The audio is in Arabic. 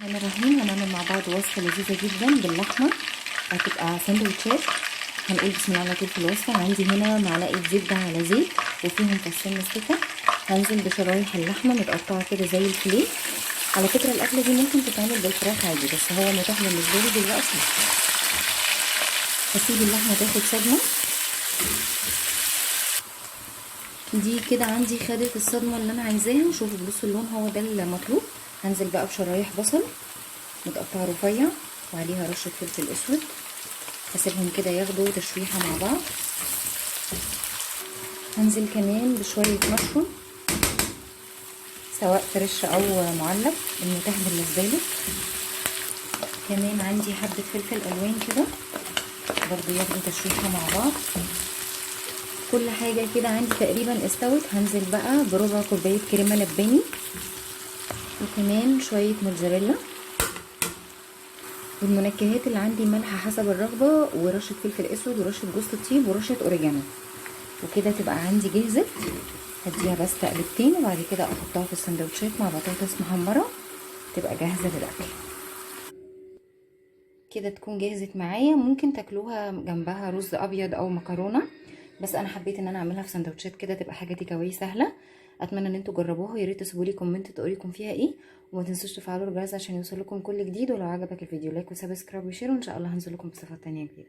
الرحمن الرحيم. هنعمل مع بعض وصفة لذيذة جدا باللحمة، هتبقى سندوتشات. هنقول بسم الله على طول في الوصفة. عندي هنا معلقة زبدة على زيت وفيهم فصين مستكة. هنزل بشرايح اللحمة متقطعة كده زي الفيليه. على فكرة الأكلة دي ممكن تتعمل بالفراخ عادي، بس هو متاح بالنسبة لي دلوقتي. هسيب اللحمة تاخد صدمة دي كده. عندي خدت الصدمة اللي أنا عايزاها. شوفوا بصوا اللون، هو ده المطلوب. هنزل بقى بشرايح بصل متقطعه رفيع وعليها رشه فلفل اسود. هسيبهم كده ياخدوا تشويحه مع بعض. هنزل كمان بشويه مشروم، سواء فريش او معلب المتاح بالنسبه لي. كمان عندي حبه فلفل الوان كده برضو ياخدوا تشويحه مع بعض. كل حاجه كده عندي تقريبا استوت. هنزل بقى بربع كوبايه كريمه لباني وكمان شويه موتزاريلا. والمنكهات اللي عندي ملح حسب الرغبه، ورشه فلفل اسود ورشه جوز الطيب ورشه اوريجانو. وكده تبقى عندي جهزت. هديها بس تقلبتين وبعد كده احطها في السندوتشات مع بطاطس محمره، تبقى جاهزه للاكل. كده تكون جهزت معايا. ممكن تاكلوها جنبها رز ابيض او مكرونه، بس انا حبيت ان انا اعملها في سندوتشات كده، تبقى حاجه تيك اواي سهله. اتمنى ان انتوا تجربوها. يا ريت تسيبوا لي كومنت تقولوا لكم فيها ايه، وما تنسوش تفعلوا الجرس عشان يوصلكم كل جديد. ولو عجبك الفيديو لايك وسبسكرايب وشير، وان شاء الله هنزل لكم بصفات تانية جديده.